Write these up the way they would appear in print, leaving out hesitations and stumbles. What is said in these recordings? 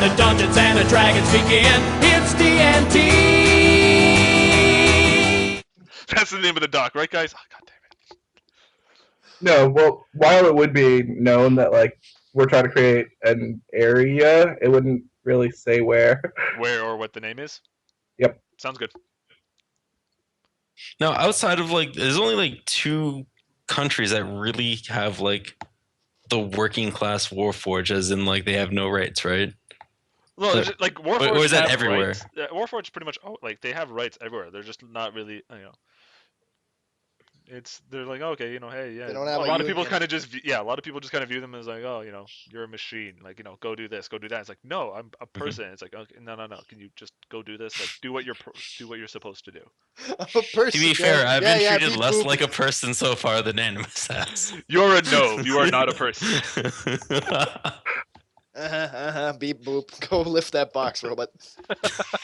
the Dungeons and the Dragons begin. It's D&D. That's the name of the doc, right, guys? Oh, God damn it. No, well, while it would be known that like we're trying to create an area, it wouldn't really say where. Where or what the name is? Yep. Sounds good. Now, outside of like, there's only like 2 countries that really have like the working class Warforged, as in like they have no rights, right? Well, So- there's, like Warforged or is that have everywhere? rights. Warforged pretty much like they have rights everywhere. They're just not really they're like, okay, hey, yeah. They don't have a a lot of people union. kind of just a lot of people just kind of view them as like, oh, you're a machine, like, go do this, go do that. It's like, no, I'm a person. It's like, okay, no, can you just go do this? Like, do what you're supposed to do. I'm a person. To be fair, I've been treated beep less boop. like a person so far than Animus has. You're a no. You are not a person. Beep boop. Go lift that box, robot.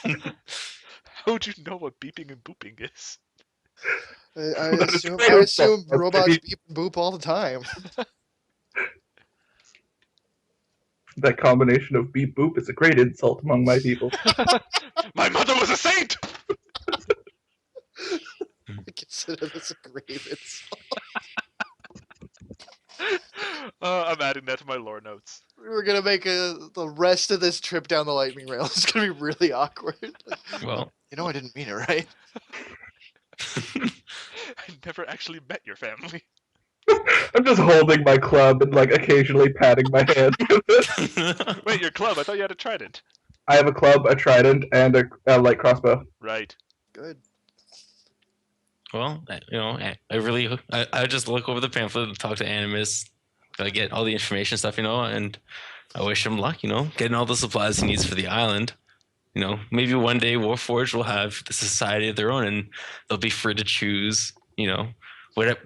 How would you know what beeping and booping is? I That is assume, great. I assume Okay. robots beep and boop all the time. That combination of beep boop is a great insult among my people. My mother was a saint. I consider this a grave insult. I'm adding that to my lore notes. We're gonna make the rest of this trip down the lightning rail. It's gonna be really awkward. Well, I didn't mean it, right? I never actually met your family. I'm just holding my club and like occasionally patting my hand with it. Wait, your club? I thought you had a trident. I have a club, a trident, and a light crossbow. Right. Good. well, I just look over the pamphlet and talk to Animus. I get all the information stuff, and I wish him luck, getting all the supplies he needs for the island. Maybe one day Warforged will have the society of their own, and they'll be free to choose, whatever,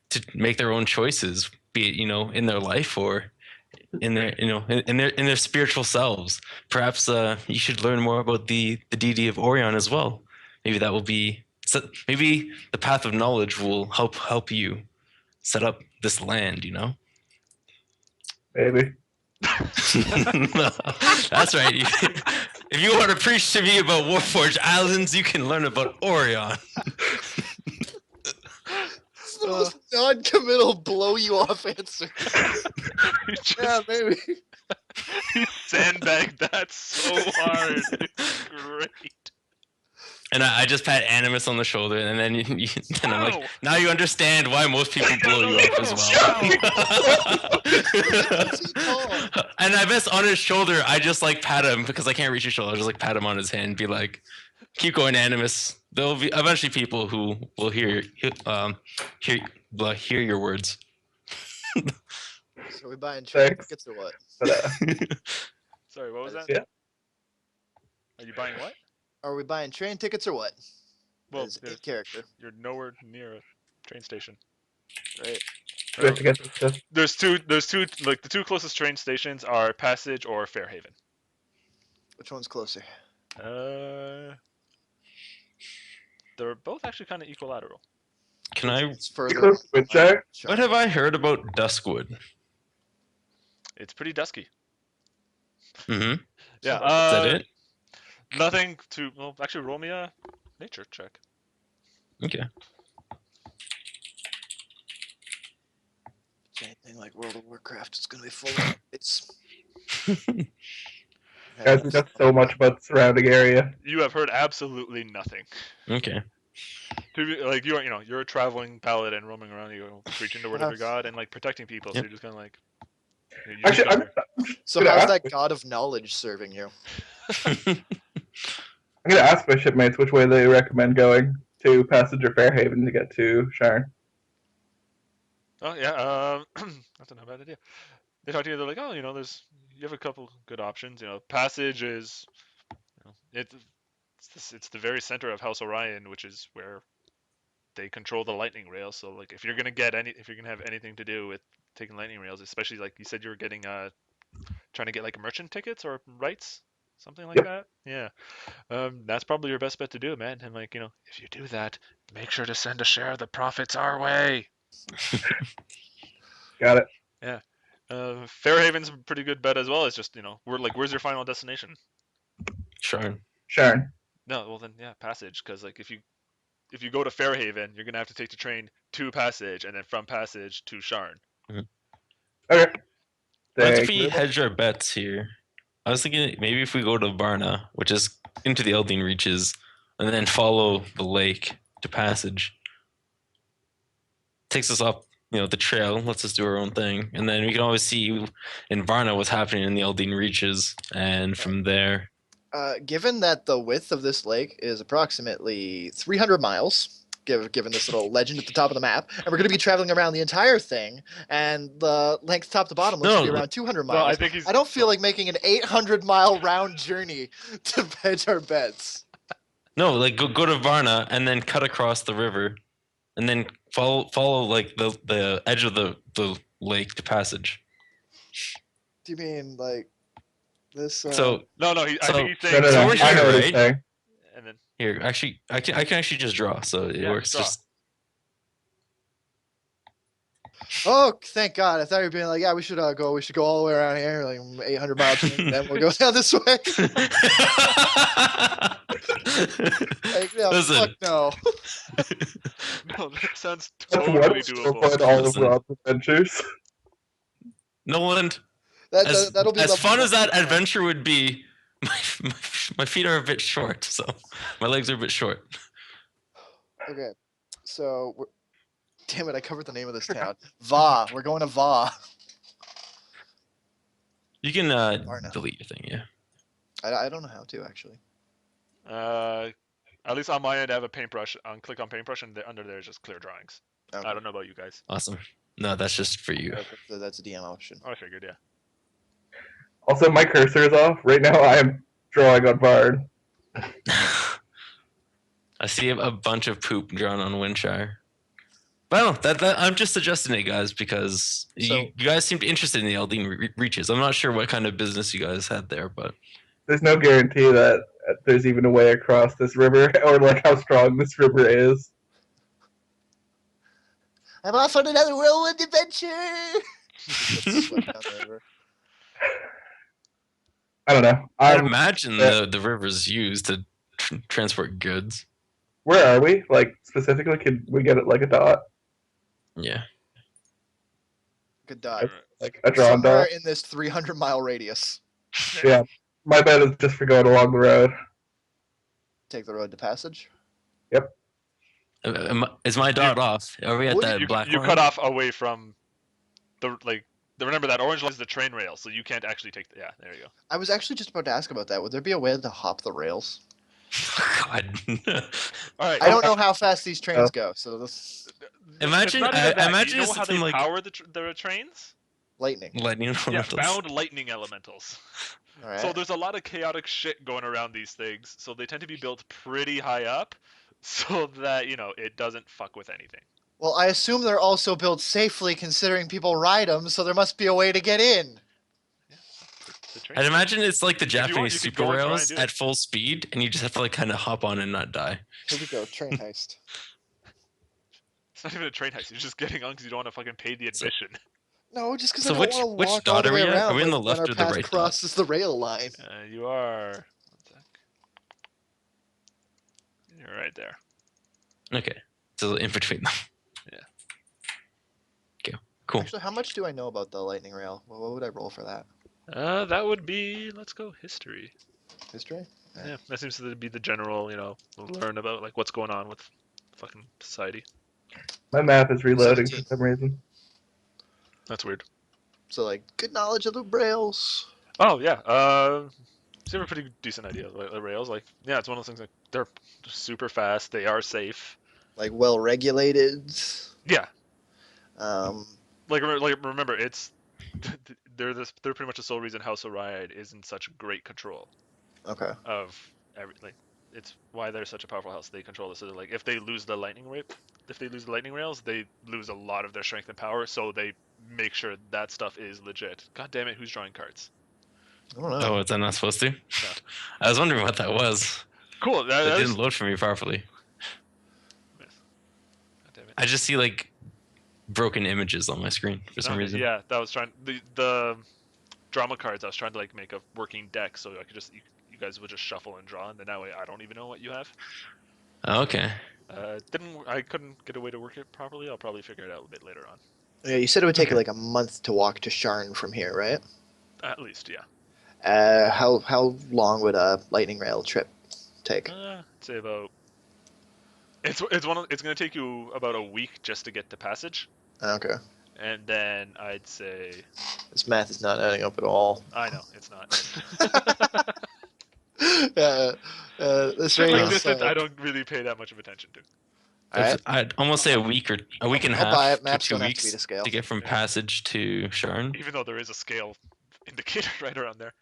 to make their own choices, be it, in their life or in their, in their spiritual selves. Perhaps you should learn more about the deity of Orion as well. Maybe that will be, maybe the path of knowledge will help you set up this land, Maybe. That's right. If you want to preach to me about Warforged Islands, you can learn about Orion. It's the most non-committal blow you off answer. You just- Yeah, maybe. You sandbagged that so hard. It's great. And I just pat Animus on the shoulder, and then and I'm like, Wow. now you understand why most people blow you up as well. And I guess on his shoulder, I just like pat him because I can't reach his shoulder. I just like pat him on his hand, and be like, keep going, Animus. There'll be eventually people who will hear your words. So we buying train Thanks. tickets or what? But, Sorry, what was that? Yeah. Are you buying what? Are we buying train tickets or what? Well, As a character, you're nowhere near a train station. right? we have to get this stuff. There's two, like the 2 closest train stations are Passage or Fairhaven. Which one's closer? They're both actually kind of equilateral. Can I? It's further. Close to Windshire? What have I heard about Duskwood? It's pretty dusky. Mm-hmm. Yeah. Is that it? Nothing to. Well, actually, roll me a nature check. Okay. It's anything like World of Warcraft. It's gonna be full of it's. Guys, we got so much about the surrounding area. You have heard absolutely nothing. Okay. Like you're a traveling paladin roaming around, preaching the word of your god and like protecting people. So Yep. you're just kind of like. Actually, I'm So Gonna how's ask that you. god of knowledge serving you? gonna ask my shipmates which way they recommend going to Passage or Fairhaven to get to Sharn. Oh yeah, that's not a bad idea. They talk to you. They're like, oh, you have a couple good options. Passage is, it's the very center of House Orion, which is where they control the lightning rail. So like, if you're gonna have anything to do with taking lightning rails, especially like you said, you were getting trying to get like merchant tickets or rights, something like Yep. that. Yeah, that's probably your best bet to do, man. And like, if you do that, make sure to send a share of the profits our way. Got it. Fairhaven's a pretty good bet as well. It's just where's your final destination? Sure. Sure. No, well then yeah, Passage. Because like if you go to Fairhaven, you're gonna have to take the train to Passage, and then from Passage to Sharn. Okay. What if Thank we you. hedge our bets here? I was thinking maybe if we go to Varna, which is into the Eldin Reaches, and then follow the lake to Passage. Takes us up, the trail, lets us do our own thing, and then we can always see in Varna what's happening in the Eldin Reaches, and from there. Given that the width of this lake is approximately 300 miles, given this little legend at the top of the map, and we're going to be traveling around the entire thing, and the length top to bottom looks to be around 200 miles. Well, I think I don't feel like making an 800-mile round journey to hedge our bets. No, like go to Varna and then cut across the river, and then follow like the edge of the lake to Passage. Do you mean like this? So No, I think he's saying. No. So we're I know here, what right? he's saying. And then here, actually, I can actually just draw, so it works. draw. Just Oh, thank God! I thought you were being like, yeah, we should go. We should go all the way around here, like 800 miles, and then we'll go down this way. Like, yeah, Listen. fuck no. No, that sounds That's totally what doable. avoid all of Listen. Rob's adventures. Noland, That'll be as level fun as that 1%. adventure would be, my feet are a bit short, so my legs are a bit short. Okay, so damn it, I covered the name of this town. Va. We're going to Va. You can Varna. delete your thing, yeah. I don't know how to actually. At least on my end, I have a paintbrush. Click on paintbrush, and under there is just clear drawings. Okay. I don't know about you guys. Awesome. No, that's just for you. Okay, so that's a DM option. Oh, I figured, yeah. Also, my cursor is off. Right now, I am drawing on Bard. I see a bunch of poop drawn on Windshire. But I don't know, that I'm just suggesting it, guys, because you guys seemed interested in the Eldin Reaches. I'm not sure what kind of business you guys had there, but There's no guarantee that there's even a way across this river, or like how strong this river is. I'm off on another whirlwind adventure. Gets swept down the river. I don't know. I'd imagine the river's used to transport goods. Where are we? Like, specifically, could we get it like a dot? Yeah. Good dot. Like a drawn Somewhere dot? in this 300-mile radius. Yeah. My bet is just for going along the road. Take the road to Passage. Is my dot off? Are we at that You black line? cut off away from remember that orange line is the train rail, so you can't actually take yeah, there you go. I was actually just about to ask about that. Would there be a way to hop the rails? God. All right. I don't know how fast these trains go, so this Imagine- It's not even that. imagine you know it's how they something like- power the trains? lightning. Lightning Yeah, elementals. bound lightning elementals. All right. So there's a lot of chaotic shit going around these things, so they tend to be built pretty high up, so that it doesn't fuck with anything. Well, I assume they're also built safely, considering people ride them. So there must be a way to get in. The train. I'd imagine it's like the you want, Japanese you could super go and try rails and do it. at full speed, and you just have to kind of hop on and not die. Here we go, train heist. It's not even a train heist. You're just getting on because you don't want to fucking pay the admission. No, just because So I which- don't want which to walk dot all the are way we at? around. Are we in the when left our or the path right dot? crosses the rail line. You are. One sec. You're right there. Okay. So in between them. Yeah. Okay. Cool. Actually, how much do I know about the lightning rail? What would I roll for that? That would be. Let's go history. History? Yeah, that seems to be the general. Learn about like what's going on with fucking society. My map is reloading 17. for some reason. That's weird. So, like, good knowledge of the rails. Oh yeah. So you have a pretty decent idea of the rails. Like, yeah, it's one of those things. Like, they're super fast. They are safe. Like, well regulated. Yeah. Um, Remember, it's they're pretty much the sole reason House Orion is in such great control okay. of everything. It's why they're such a powerful house. They control this. So like, if they lose the lightning rails, they lose a lot of their strength and power. So they make sure that stuff is legit. God damn it, who's drawing cards? I don't know. Oh, is that not supposed to? I was wondering what that was. Cool. It That is, didn't load for me properly. God damn it. I just see like broken images on my screen for some Okay, reason. yeah, that was trying the drama cards. I was trying to like make a working deck so I could just you guys would just shuffle and draw, and then that way I don't even know what you have. Okay. I couldn't get a way to work it properly. I'll probably figure it out a bit later on. Yeah, you said it would take you Okay. like a month to walk to Sharn from here, right? At least, yeah. How long would a lightning rail trip take? I'd say about it's gonna take you about a week just to get to passage, Okay, and then I'd say this math is not adding up at all. I know it's not. Yeah, this Shit rate like is. distance, I don't really pay that much of attention to. All right, I'd almost say a week and a I'll buy half it. to Maps two don't have to be weeks to scale. to get from Yeah. Passage to Sharn. Even though there is a scale indicator right around there.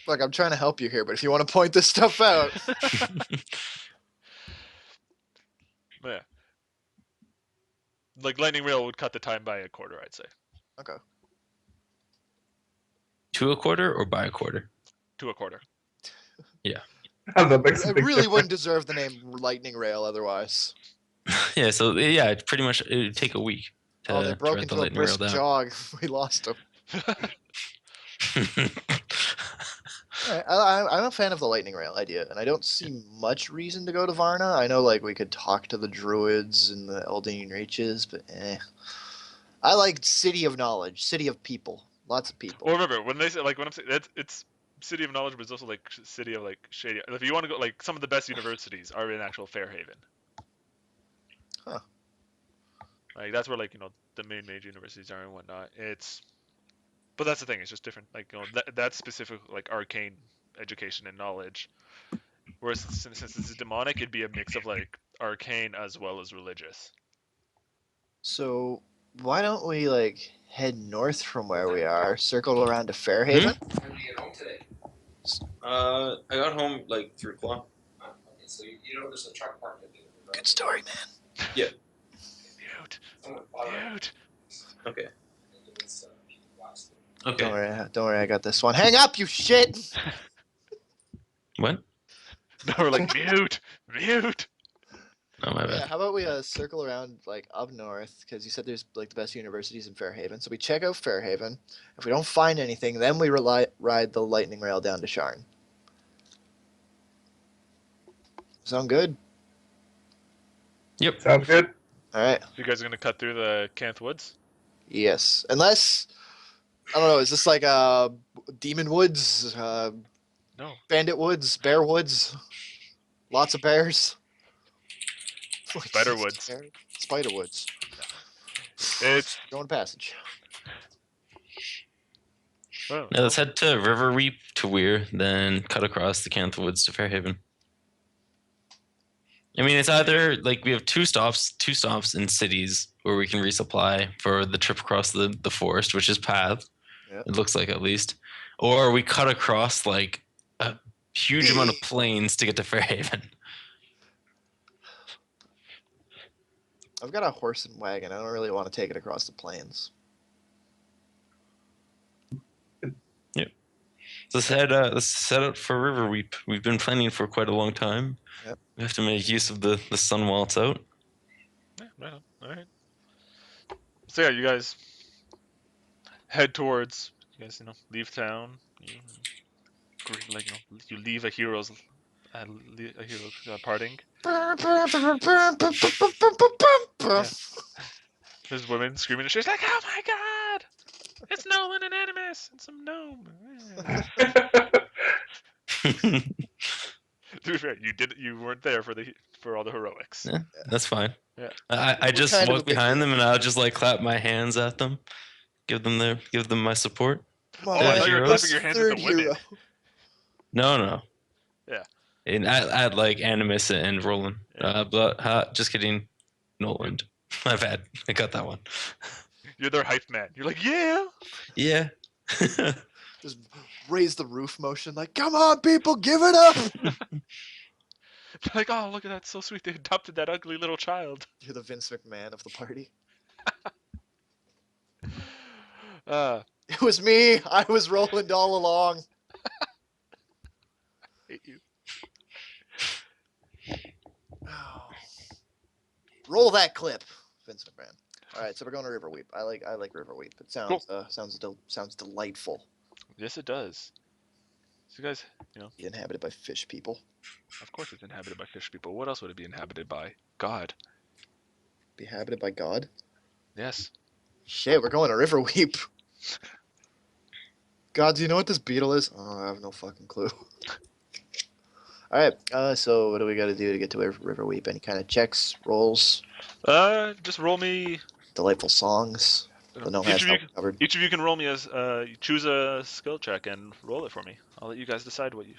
Look, I'm trying to help you here, but if you want to point this stuff out, But yeah. Like lightning rail would cut the time by a quarter, I'd say. okay. To a quarter or by a quarter? To a quarter. That makes a I big really difference. wouldn't deserve the name lightning rail otherwise. Yeah. So yeah, it's pretty much it would take a week to Oh, they broke write the into a lightning rail brisk down. jog. We lost them. All right, I'm a fan of the lightning rail idea, and I don't see much reason to go to Varna. I know, like, we could talk to the druids and the Eldeen Reaches, but I like City of Knowledge, City of People, lots of people. Well, remember when they say like when I'm saying it's city of knowledge, but it's also like city of like shady. If you want to go, like some of the best universities are in actual Fairhaven. Huh. Like that's where like the main major universities are and whatnot. But that's the thing. It's just different. Like that's specific like arcane education and knowledge. Whereas since this is demonic, it'd be a mix of like arcane as well as religious. So why don't we like head north from where we are, circle around to Fairhaven? When did you get home today? I got home like 3:00. Okay, so you know there's a truck parked at the end of the road. Good story, man. Mute. Someone bought it. Mute. Okay. It was, last week. Okay. Don't worry, I got this one. Hang up, you shit! What? No, we're like mute. Mute. Oh my Yeah, bad. how about we circle around like up north because you said there's like the best universities in Fairhaven. So we check out Fairhaven. If we don't find anything, then we ride the lightning rail down to Sharn. Sound good? Yep. Sounds good. All right. You guys are gonna cut through the Canth Woods? Yes, unless I don't know. Is this like Demon Woods, No. Bandit Woods, Bear Woods? Lots of bears. Spider Woods. Spider Woods. It's Going passage. oh, Now let's head to River Weep to Weir, then cut across the Canth Woods to Fairhaven. I mean, it's either like we have two stops in cities where we can resupply for the trip across the forest, which is path. Yep. It looks like at least, or we cut across like a huge amount of plains to get to Fairhaven. I've got a horse and wagon. I don't really want to take it across the plains. So let's set out for River Weep. We've been planning for quite a long time. Yep. We have to make use of the sun while it's out. yeah, right on. All right. So yeah, you guys head towards. You guys, leave town. You leave a hero's parting. There's women screaming and she's like, "Oh my god! It's Nolan and Animus and some gnome." To be fair, you weren't there for all the heroics. Yeah, that's fine. Yeah. I just kind of a walk big behind deal. them and I'll just like clap my hands at them, give them my support. Come on, Oh, I man. thought you were Heroes? clapping your hands at Third the women. hero. No. Yeah. And I like Animus and Roland. Yeah. But just kidding, Noland. My bad. I got that one. You're their hype man. You're like, yeah. Yeah. Just raise the roof motion like, come on, people, give it up. They're like, oh, look at that, so sweet. They adopted that ugly little child. You're the Vince McMahon of the party. It was me. I was Roland all along. Hate you. Oh. Roll that clip, Vince McMahon. All right, so we're going to River Weep. I like River Weep. It sounds sounds delightful. Yes, it does. So you guys, Be inhabited by fish people. of course it's inhabited by fish people. What else would it be inhabited by? God. Be inhabited by God. Yes. Shit, we're going to River Weep. God, do you know what this beetle is? Oh, I have no fucking clue. All right. So what do we got to do to get to River Weep? Any kind of checks, rolls, Just roll me. delightful songs? The Each nomad's of you, covered. each of you can roll me as choose a skill check and roll it for me. I'll let you guys decide what you.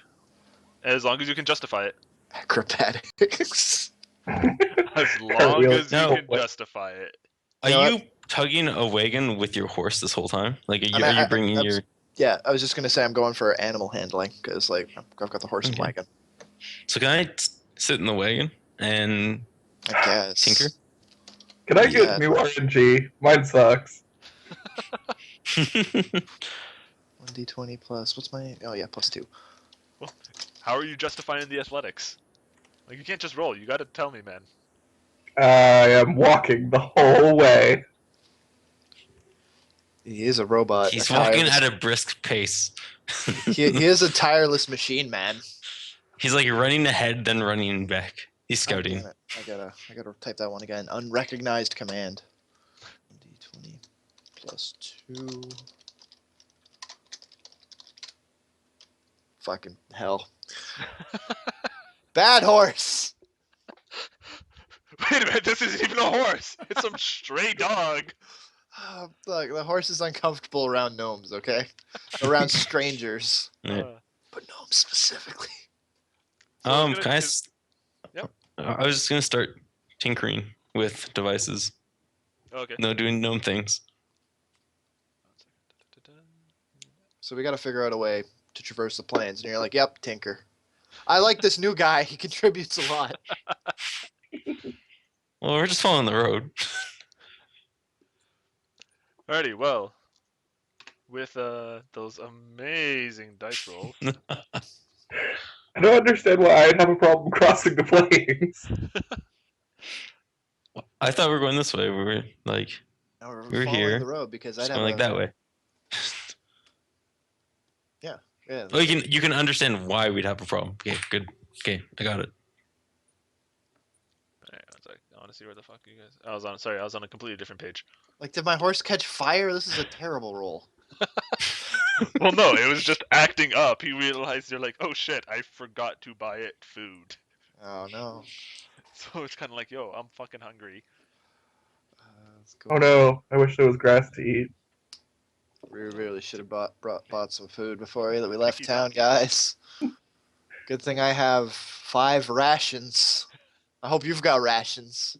As long as you can justify it. Acrobatics. As long Cartwheel. as you No, can what? justify it. Are You know you tugging a wagon with your horse this whole time? Like, I mean, are you bringing your? Yeah, I was just gonna say I'm going for animal handling because like I've got the horse and Okay. wagon. So can I sit in the wagon and I guess. tinker? Can I Yeah. get new RNG? Mine sucks. 1d20 plus what's my? Oh yeah, +2. How are you justifying the athletics? Like you can't just roll. You got to tell me, man. I am walking the whole way. He is a robot. He's a walking tireless- at a brisk pace. he is a tireless machine, man. He's like running ahead, then running back. He's God scouting. damn it. I gotta type that one again. Unrecognized command. D20 +2. Fucking hell. Bad horse. Wait a minute, this isn't even a horse. It's some stray dog. Look, the horse is uncomfortable around gnomes, okay? Around strangers. Yeah. But gnomes specifically. So we're gonna- Can I? Yep. I was just gonna start tinkering with devices. Okay. No, doing gnome things. So we gotta figure out a way to traverse the plains. And you're like, yep, tinker. I like this new guy. He contributes a lot. Well, we're just following the road. Alrighty, well, with those amazing dice rolls, I don't understand why I'd have a problem crossing the plains. I thought we were going this way. We were like, Now we're We're following here. the road because just I'd going have like that way. Yeah, Oh, you can understand why we'd have a problem. Okay, good. Okay, I got it. alright, one sec. I want to see where the fuck you guys. I was on a completely different page. like, did my horse catch fire? This is a terrible roll. Well, no, it was just acting up. He realized you're like, oh shit, I forgot to buy it food. Oh no. So it's kind of like, yo, I'm fucking hungry. Let's go. Oh no, I wish there was grass to eat. We really should have bought some food before we left Picky town, donkey. guys. Good thing I have 5 rations. I hope you've got rations.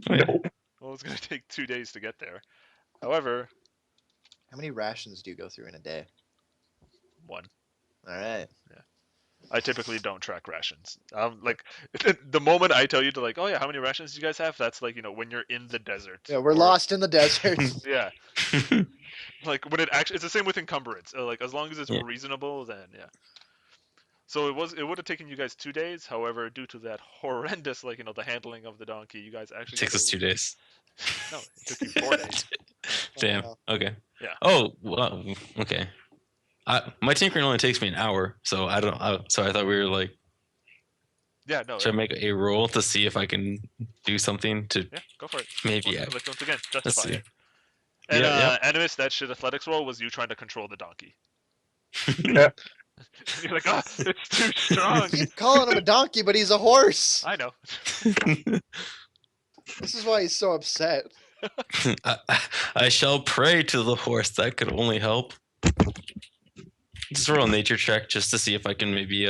Nope. Well, it's gonna take 2 days to get there. However, How many rations do you go through in a day? 1. All right. I typically don't track rations. Like the moment I tell you to like, oh yeah, how many rations do you guys have? That's like when you're in the desert. Yeah, we're or- lost in the desert. Yeah, like when it actually, it's the same with encumbrance. Like as long as it's Yeah. reasonable, then yeah. So it would have taken you guys 2 days. However, due to that horrendous the handling of the donkey, you guys actually Takes got us 2 days. No, it took you 4 days. Damn. Wow. Okay. Yeah. Oh, well, okay. My tinkering only takes me an hour, so I don't. So I thought we were like, Yeah, no. should I make a roll to see if I can do something to Yeah, go for it. maybe? Once again, Let's justify see. it. And Yeah, Animus, that shit athletics roll was you trying to control the donkey. Yeah. You're like, oh, it's too strong. Keep calling him a donkey, but he's a horse. I know. This is why he's so upset. I shall pray to the horse. That could only help. Just roll a nature check just to see if I can maybe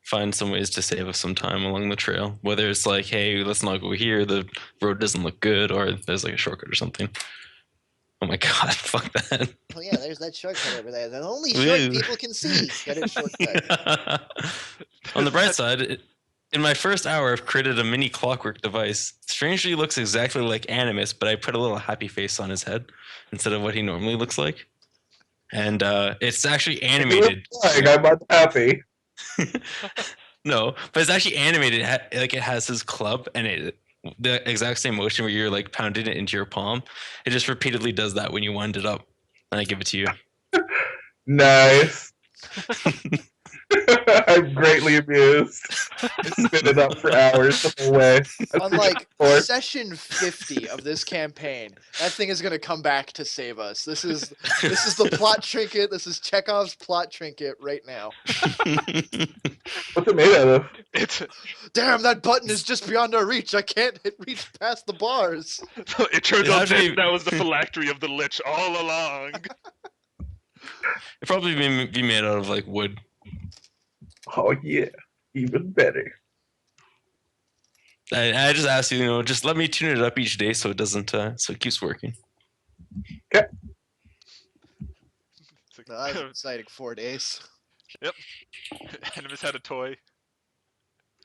find some ways to save us some time along the trail. Whether it's like, hey, let's not go here. The road doesn't look good, or there's like a shortcut or something. Oh my god, fuck that. Oh yeah, there's that shortcut over there. The only short Ew. people can see. Get it shortcut. On the bright side, in my first hour, I've created a mini clockwork device. Strangely looks exactly like Animus, but I put a little happy face on his head instead of what he normally looks like. And it's actually animated. I'm unhappy. No, but it's actually animated. Like it has his club, and the exact same motion where you're like pounding it into your palm. It just repeatedly does that when you wind it up, and I give it to you. Nice. I'm greatly amused. I spin it up for hours the whole way. On like session 50 of this campaign, that thing is gonna come back to save us. This is the plot trinket. This is Chekhov's plot trinket right now. What's it made out of? It's Damn, that button is just beyond our reach. I can't reach past the bars. it turns It out actually- that was the phylactery of the Lich all along. It'd probably be made out of like wood. Oh yeah, even better. I just asked you, just let me tune it up each day so it doesn't, so it keeps working. It's like, No, that was an exciting 4 days. Animus had a toy.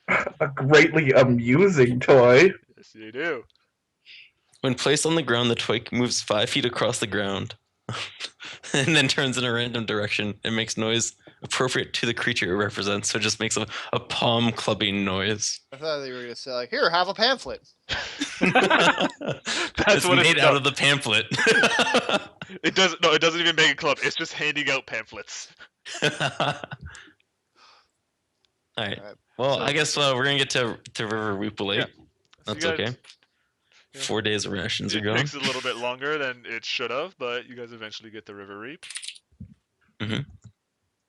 A greatly amusing toy. Yes, you do. When placed on the ground, the toy moves 5 feet across the ground, and then turns in a random direction. It makes noise appropriate to the creature it represents, so it just makes a palm clubbing noise. I thought they were gonna say like, here, have a pamphlet. That's It's what made it's out of the pamphlet. It doesn't. No, it doesn't even make a club. It's just handing out pamphlets. All right. Alright, Well, so- I guess we're gonna get to River Weep late. Yeah. So That's you guys- okay. yeah. 4 days of rations are It gone. takes a little bit longer than it should have, but you guys eventually get the River Reap. Mhm.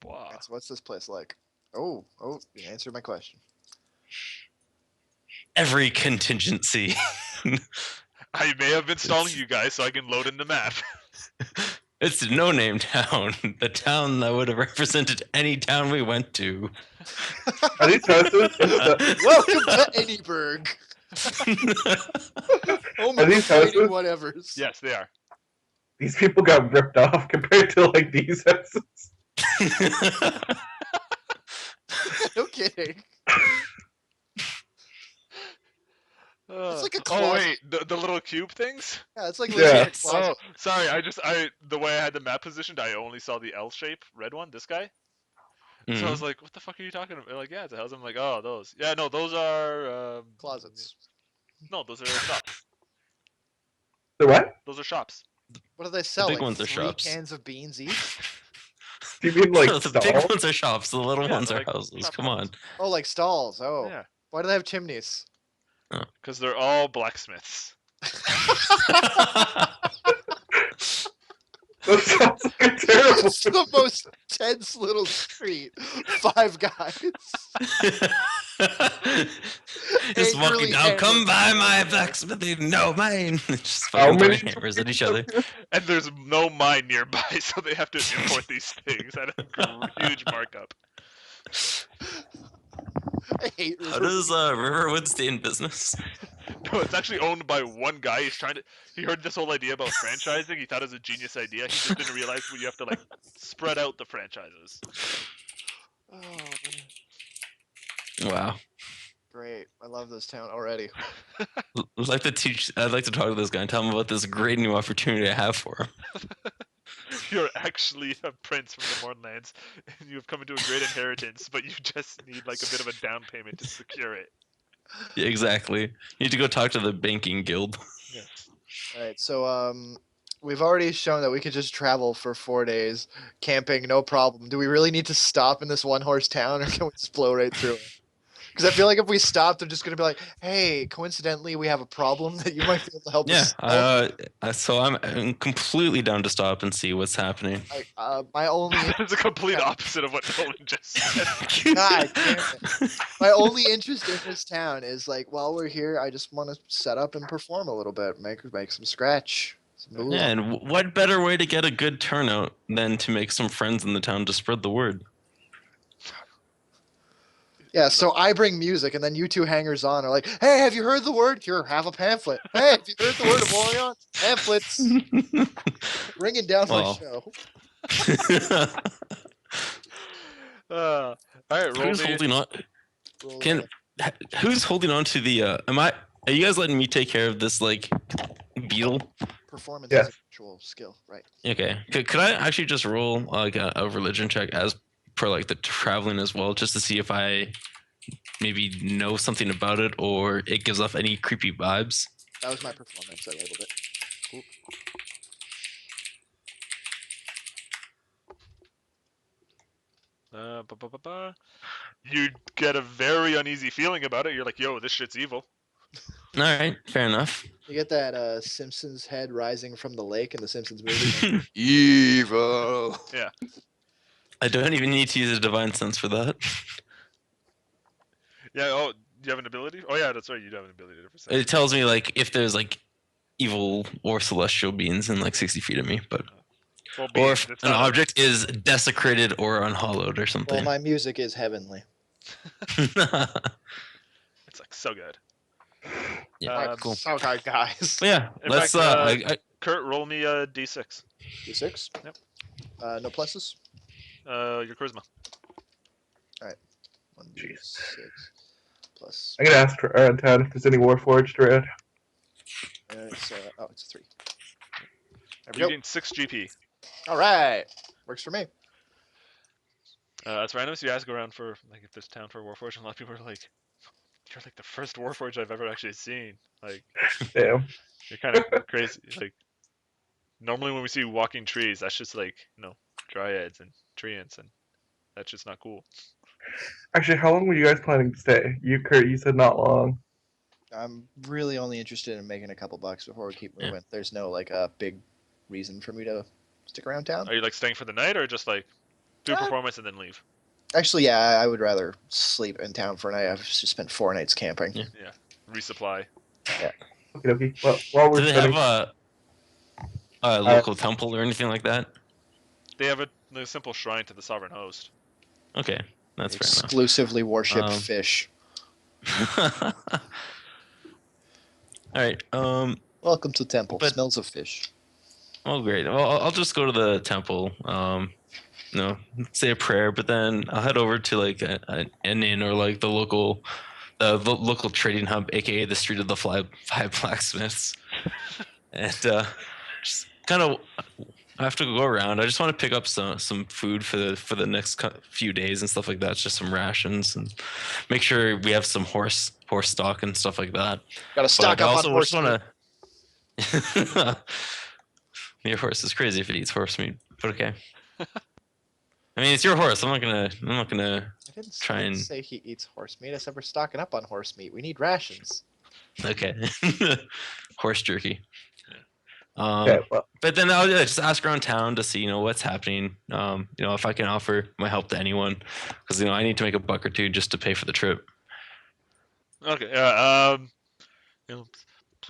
Wow. So what's this place like? Oh, you answered my question. Every contingency. I may have been stalling you guys so I can load in the map. It's a no-name town. The town that would have represented any town we went to. Are these houses? Welcome to Anyburg. Home Are of these the fighting houses? whatevers. Yes, they are. These people got ripped off compared to like these houses. No kidding. It's like a Oh closet. wait, the little cube things? Yeah, it's like Yeah. literally a Yes. closet. Oh, sorry. The way I had the map positioned, I only saw the L shape red one. This guy. So I Mhm. was like, "What the fuck are you talking about?" They're like, "Yeah, it's a house." I'm like, "Oh, those. Yeah, no, those are Closets. No, those are shops. The what? Those are shops. What do they sell? big Like ones are 3 shops. cans of beans each? Do you mean like the big stalls? ones are shops. The little Yeah, ones they're are like houses. shop Come on. ones. Oh, like stalls. Oh. Yeah, Why do they have chimneys? because they're all blacksmiths. That sounds like a terrible. It's the most tense little street. 5 guys. Just walking Angrily down. Come by hammering. my blacksmithing. No, mine. Just How fucking throwing many hammers at each other. And there's no mine nearby, so they have to import these things at a huge markup. I hate How River. does Riverwood stay in business? No, it's actually owned by one guy. He heard this whole idea about franchising. He thought it was a genius idea. He just didn't realize you have to like spread out the franchises. Oh, man. Wow. Great. I love this town already. I'd like to talk to this guy and tell him about this great new opportunity I have for him. You're actually a prince from the Mornlands, and you have come into a great inheritance, but you just need like a bit of a down payment to secure it. Yeah, exactly. You need to go talk to the banking guild. Yes. Alright, so we've already shown that we could just travel for 4 days, camping, no problem. Do we really need to stop in this 1-horse town, or can we just blow right through it? Because I feel like if we stop, they're just gonna be like, "Hey, coincidentally, we have a problem that you might be able to help Yeah. us solve." So I'm completely down to stop and see what's happening. My only That is the complete Yeah. opposite of what Nolan just said. God damn it. My only interest in this town is like while we're here, I just want to set up and perform a little bit, make some scratch. Some moolah. Yeah, and what better way to get a good turnout than to make some friends in the town to spread the word? Yeah, so I bring music, and then you two hangers on are like, "Hey, have you heard the word? Here, have a pamphlet. Hey, have you heard the word of Orion? Pamphlets." Bringing down my Well. show. All right, roll Who's me. holding on? Roll Can who's holding on to the? Are you guys letting me take care of this like beetle? performance Yeah. is an actual skill, right? Okay. Could I actually just roll like a religion check as per like the traveling as well, just to see if I maybe know something about it, or it gives off any creepy vibes. That was my performance. I labeled it. Cool. You get a very uneasy feeling about it. You're like, yo, this shit's evil. All right, fair enough. You get that Simpsons head rising from the lake in the Simpsons movie. Evil. Yeah. I don't even need to use a divine sense for that. Yeah. Oh, do you have an ability? Oh, yeah, that's right. You do have an ability to percent. It tells me like if there's like evil or celestial beings in like 60 feet of me, but Well, or if it's an not a- object is desecrated or unhallowed or Well, something. my music is heavenly. It's like so good. Yeah, cool. So good, guys. But yeah, In let's. fact, Kurt, roll me a d6. D6. Yep. No pluses. Your charisma. 1d6 plus. I'm gonna ask for Town if there's any Warforged around. It's it's a 3. You Nope. gain 6 GP. All right, works for me. That's random. So you ask around for like if there's town for Warforged, and a lot of people are like, "You're like the first Warforged I've ever actually seen." Like Damn. you're kind of crazy. Like normally when we see walking trees, that's just like dryads and treants, and that's just not cool. Actually, how long were you guys planning to stay? You, Kurt, you said not long. I'm really only interested in making a couple bucks before we keep moving. There's no like a big reason for me to stick around town. Are you like staying for the night or just like do a performance and then leave? Actually, yeah, I would rather sleep in town for a night. I've just spent 4 nights camping. Yeah. Yeah, resupply. Okay. Well, while we're Do they spending, have a local temple or anything like that? They have a simple shrine to the sovereign host. Okay, that's fair Exclusively worship Um, fish. enough. All right. Welcome to temple. but- Smells of fish. Oh, great. Well, I'll just go to the temple. Say a prayer, but then I'll head over to like an inn or like the local trading hub, aka the street of the five blacksmiths, and just kind of. I have to go around. I just want to pick up some food for the next few days and stuff like that. Just some rations and make sure we have some horse stock and stuff like that. Got to stock But I up also on horse just meat. want to. Your horse is crazy if it eats horse meat, but okay. I mean, it's your horse. I'm not gonna. I didn't try and- say he eats horse meat. I said we're stocking up on horse meat. We need rations. Okay. Horse jerky. okay, well, But then I'll just ask around town to see, what's happening. If I can offer my help to anyone, because I need to make a buck or two just to pay for the trip. Okay. Yeah.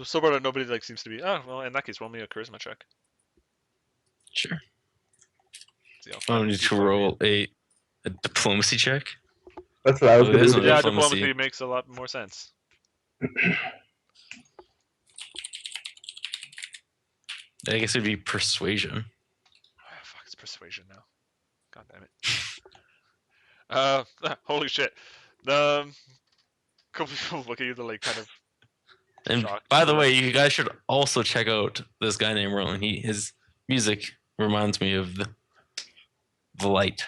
So far nobody like seems to be. Oh well, in that case, roll me a charisma check. Sure. See how I far need you to can roll a diplomacy check. that's what I was Oh, gonna there's do. no Yeah, diplomacy. diplomacy makes a lot more sense. I guess it'd be persuasion. Oh, fuck, it's persuasion now. God damn it. Holy shit. Couple people look at you, they're like kind of. And shocked. by the way, you guys should also check out this guy named Roland. His music reminds me of the light.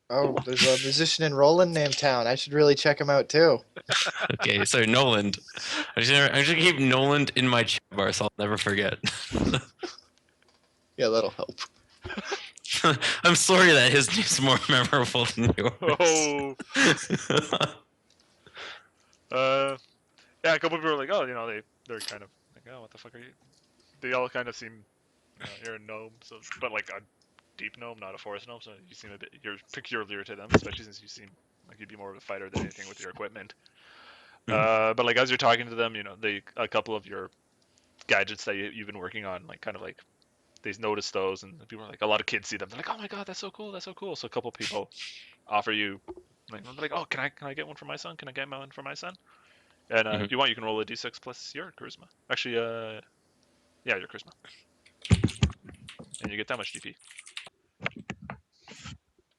Oh, there's a musician in Roland named Town. I should really check him out too. Okay, so Noland. I'm just gonna keep Noland in my chat bar, so I'll never forget. Yeah, that'll help. I'm sorry that his name's more memorable than yours. Oh. Yeah, a couple people are like, oh, they're kind of like, oh, what the fuck are you? They all kind of seem, you're a gnome, so but like a deep gnome, not a forest gnome. So you seem a bit, you're peculiar to them, especially since you seem like you'd be more of a fighter than anything with your equipment. But like as you're talking to them, a couple of your gadgets that you've been working on, like kind of like they notice those, and people are like, a lot of kids see them, they're like, oh my god, that's so cool, that's so cool. So a couple people offer you, like, oh, can I get one for my son? Can I get one for my son? And if you want, you can roll a d6 plus your charisma. Actually, yeah, your charisma, and you get that much GP.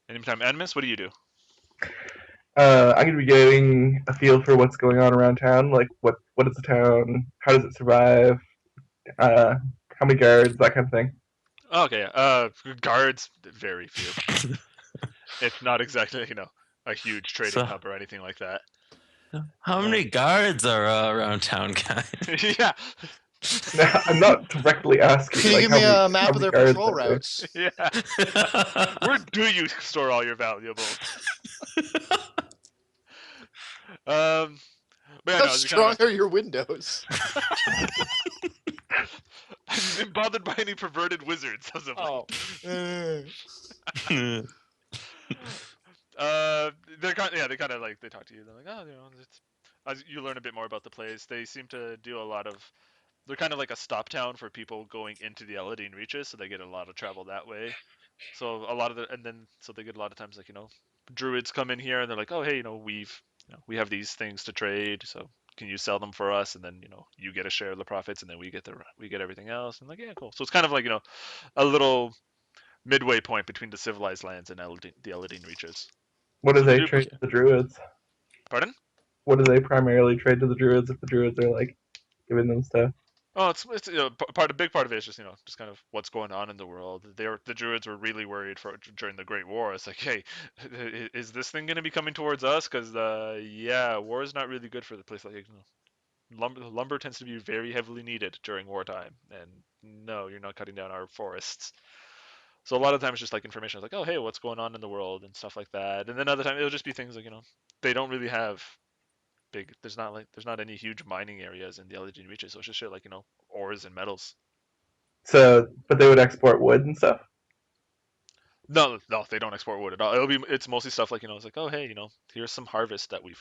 Anytime, Animus, what do you do? I'm gonna be getting a feel for what's going on around town. Like, what is the town? How does it survive? How many guards? That kind of thing. Okay, guards, very few. It's not exactly, a huge trading So- hub or anything like that. How many guards are around town, guys? Yeah, Now, I'm not directly asking. Can you like, give how me many, a map how of many their guards patrol are there? routes? yeah. Where do you store all your valuables? But yeah, How no, it's strong kind of are your windows? I'm bothered by any perverted wizards. As of Oh. they're kind yeah, they kind of like they talk to you. They're like, oh, it's as you learn a bit more about the place. They seem to do a lot of. They're kind of like a stop town for people going into the Eladine Reaches, so they get a lot of travel that way. So a lot of the and then so they get a lot of times like druids come in here and they're like, oh hey, we have these things to trade, so can you sell them for us? And then you get a share of the profits, and then we get everything else. And like yeah, cool. So it's kind of like a little midway point between the civilized lands and the Eladine Reaches. What do So they they do. trade to the druids? Pardon? What do they primarily trade to the druids if the druids are like giving them stuff? Oh, it's a big part of it is just kind of what's going on in the world. The druids were really worried during the Great War. It's like, hey, is this thing going to be coming towards us? Because yeah, war is not really good for the place. Like lumber tends to be very heavily needed during wartime, and no, you're not cutting down our forests. So a lot of times, just like information, like, oh hey, what's going on in the world and stuff like that. And then other time, it'll just be things like they don't really have big. There's not any huge mining areas in the Elegant Reaches, so it's just shit like ores and metals. So, but they would export wood and stuff. No, no, they don't export wood at all. It's mostly stuff like it's like, oh hey, here's some harvest that we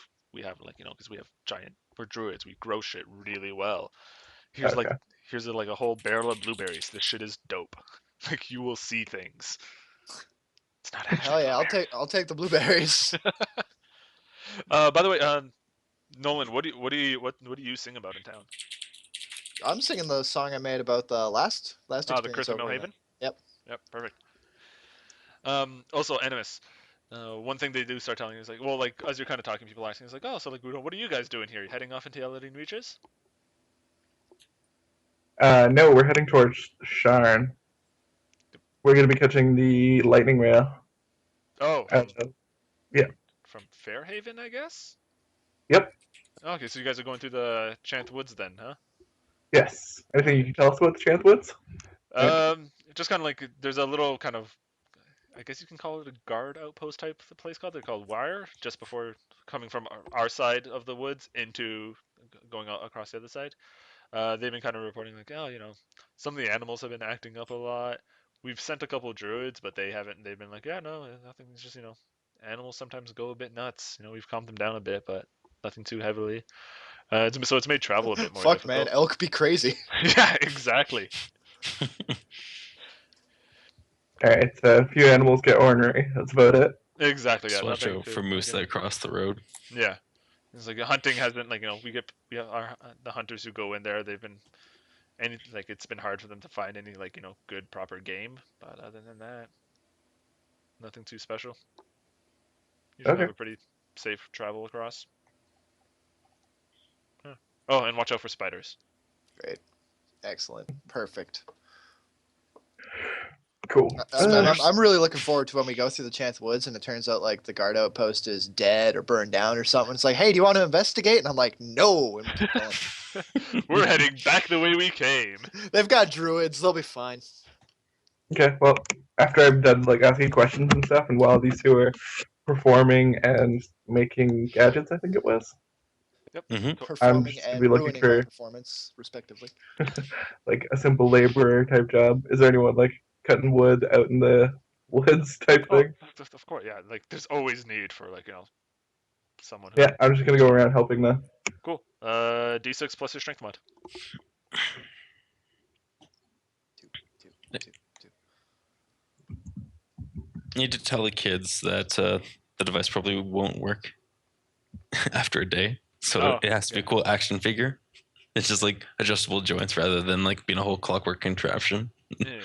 have like because we're druids, we grow shit really well. Here's like Okay. here's like a whole barrel of blueberries. This shit is dope. Like you will see things. It's not actually Hell yeah, blueberry. I'll take the blueberries. By the way, Nolan, what do you sing about in town? I'm singing the song I made about the last The experience Curse of over in Millhaven. Yep. Yep, perfect. Also, Animus. One thing they do start telling you is like, well, like as you're kind of talking, people asking, it's like, oh, so like, what are you guys doing here? You heading off into Eladine Reaches? No, we're heading towards Sharn. We're gonna be catching the lightning rail. Oh, Yeah. from Fairhaven, I guess. Yep. Okay, so you guys are going through the Chant Woods then, huh? Yes. Anything you can tell us about the Chant Woods? Just kind of like there's a little kind of, I guess you can call it a guard outpost type of place called. They're called Wire, just before coming from our side of the woods into going across the other side. They've been kind of reporting like, oh, some of the animals have been acting up a lot. We've sent a couple druids, but they haven't. They've been like, yeah, no, nothing. It's just animals sometimes go a bit nuts. We've calmed them down a bit, but nothing too heavily. So it's made travel a bit more Fuck man, difficult. elk be crazy. Yeah, exactly. Alright, so a few animals get ornery. That's about it. Exactly. Yeah, Just watch nothing out too, for moose like, that cross the road. Yeah, it's like hunting hasn't like we have the hunters who go in there. They've been it's been hard for them to find any like good proper game. But other than that, nothing too special. You should Okay. have a pretty safe travel across. Huh. Oh, and watch out for spiders. Great. Excellent. Perfect. Cool. I'm really looking forward to when we go through the Chance Woods and it turns out like the guard outpost is dead or burned down or something. It's like, hey, do you want to investigate? And I'm like, no. And we keep going. We're heading back the way we came. They've got druids. They'll be fine. Okay, well, after I'm done like asking questions and stuff, and while these two are performing and making gadgets, I think it was, Performing just gonna and be looking ruining for- my performance, respectively. like a simple laborer type job. Is there anyone like cutting wood out in the woods type Oh, thing? of course, yeah. Like there's always need for like someone who. Yeah, I'm just gonna go around helping them. Cool. D6 plus your strength mod. Two. Need to tell the kids that the device probably won't work after a day, so it has to be a cool action figure. It's just like adjustable joints rather than like being a whole clockwork contraption. Yeah.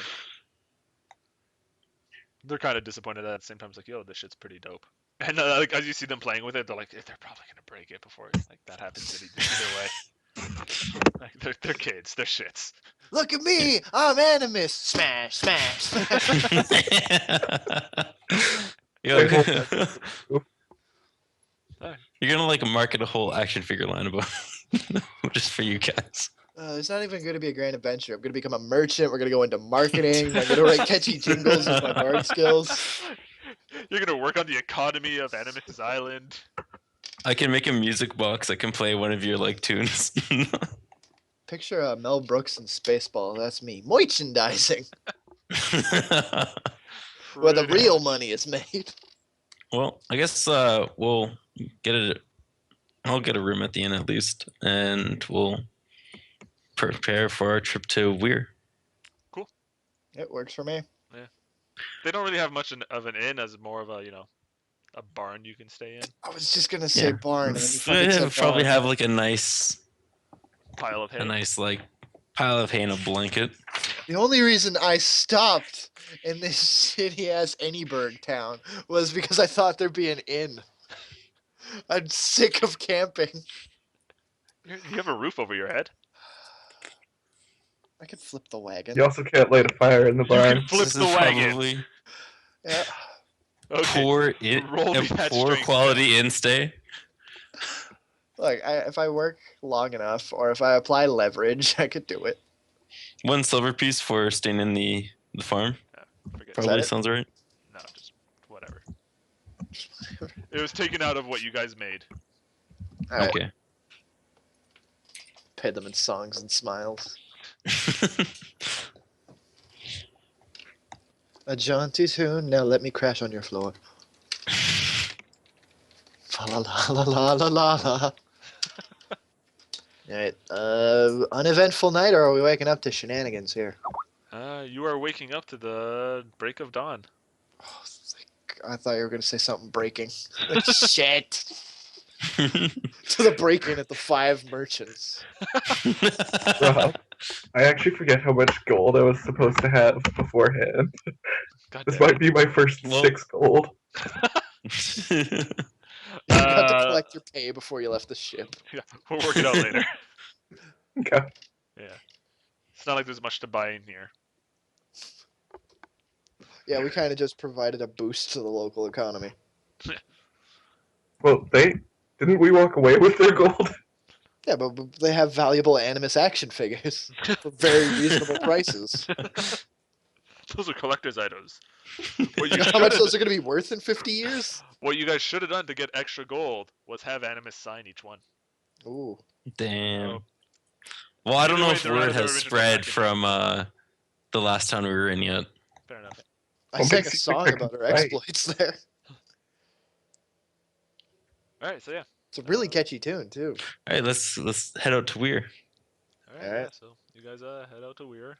They're kind of disappointed at the same time. It's like, yo, this shit's pretty dope. And like as you see them playing with it, they're like, they're probably gonna break it before like that happens either way. Like they're kids, they're shits. Look at me! I'm Animus! Smash, smash, smash. Yo, You're gonna like market a whole action figure line about just for you guys. It's not even going to be a grand adventure. I'm going to become a merchant. We're going to go into marketing. I'm going to write catchy jingles with my bard skills. You're gonna work on the economy of Animus Island. I can make a music box that can play one of your like tunes. Picture Mel Brooks and Spaceball. That's me. Merchandising, where the Pretty real much. money is made. Well, I guess we'll get it. I'll get a room at the inn at least, and we'll prepare for our trip to Weir. It works for me. They don't really have much of an inn as more of a a barn you can stay in. I was just going to say barn, and then you fucking We'll said probably barn. have like a nice Pile of hay. like pile of hay and a blanket. The only reason I stopped in this shitty ass Anyburg town was because I thought there'd be an inn. I'm sick of camping. You have a roof over your head. I could flip the wagon. You also can't light a fire in the You barn. can flip This the is wagon. probably Yeah. Okay. poor roll me a that poor strength quality in stay. Look, if I work long enough, or if I apply leverage, I could do it. 1 silver piece for staying in the farm. Forget it. Probably it? sounds right. No, just whatever. It was taken out of what you guys made. All right. Okay. Pay them in songs and smiles. A jaunty tune. Now let me crash on your floor. Fa la la la la la la. Alright, uneventful night, or are we waking up to shenanigans here? You are waking up to the break of dawn. Oh, I thought you were going to say something breaking. Like, shit! To the break-in at the 5 merchants. Rob, I actually forget how much gold I was supposed to have beforehand. God This damn might it. be my first Well- 6 gold. You got to Uh, collect your pay before you left the ship. Yeah, we'll work it out later. Okay. Yeah. It's not like there's much to buy in here. Yeah, we kind of just provided a boost to the local economy. Well, didn't we walk away with their gold? Yeah, but they have valuable Animus action figures for very reasonable prices. Those are collector's items. What You you, know how much should those are going to be worth in 50 years? what you guys should have done to get extra gold was have Animus sign each one. Ooh. Damn. Oh. Well, I don't Either know way, if they're out of word their has original spread packaging. from the last town we were in yet. Fair enough. I What sang a makes you think song they're about our right? exploits there. Alright, so yeah. It's a really catchy tune, too. All right, let's head out to Weir. Alright, Alright. yeah, so you guys head out to Weir.